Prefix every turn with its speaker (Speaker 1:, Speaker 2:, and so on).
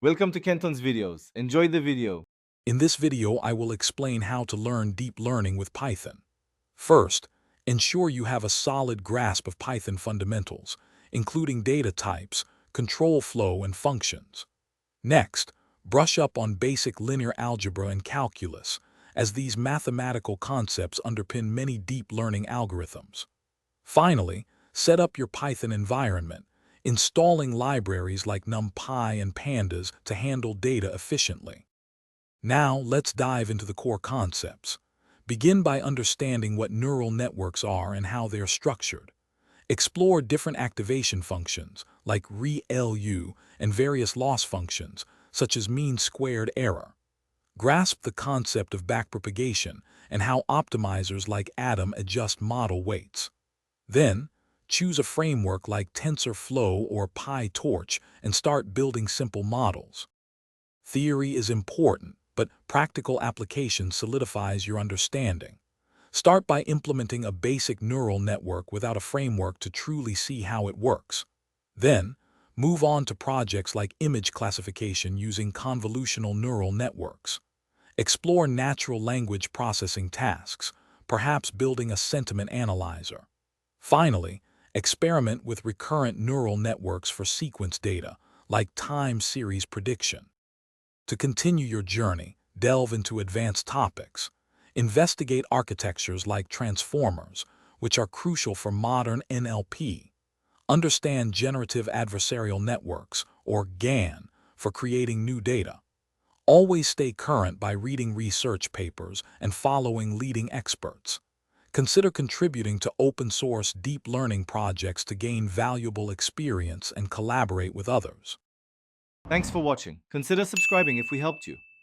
Speaker 1: Welcome to Kenton's videos. Enjoy the video.
Speaker 2: In this video, I will explain how to learn deep learning with Python. First, ensure you have a solid grasp of Python fundamentals, including data types, control flow, and functions. Next, brush up on basic linear algebra and calculus, as these mathematical concepts underpin many deep learning algorithms. Finally, set up your Python environment, installing libraries like NumPy and Pandas to handle data efficiently. Now, let's dive into the core concepts. Begin by understanding what neural networks are and how they're structured. Explore different activation functions, like ReLU, and various loss functions, such as mean-squared error. Grasp the concept of backpropagation and how optimizers like Atom adjust model weights. Then, choose a framework like TensorFlow or PyTorch and start building simple models. Theory is important, but practical application solidifies your understanding. Start by implementing a basic neural network without a framework to truly see how it works. Then, move on to projects like image classification using convolutional neural networks. Explore natural language processing tasks, perhaps building a sentiment analyzer. Finally, experiment with recurrent neural networks for sequence data, like time series prediction. To continue your journey, delve into advanced topics. Investigate architectures like transformers, which are crucial for modern NLP. Understand generative adversarial networks, or GAN, for creating new data. Always stay current by reading research papers and following leading experts. Consider contributing to open-source deep learning projects to gain valuable experience and collaborate with others.
Speaker 1: Thanks for watching. Consider subscribing if we helped you.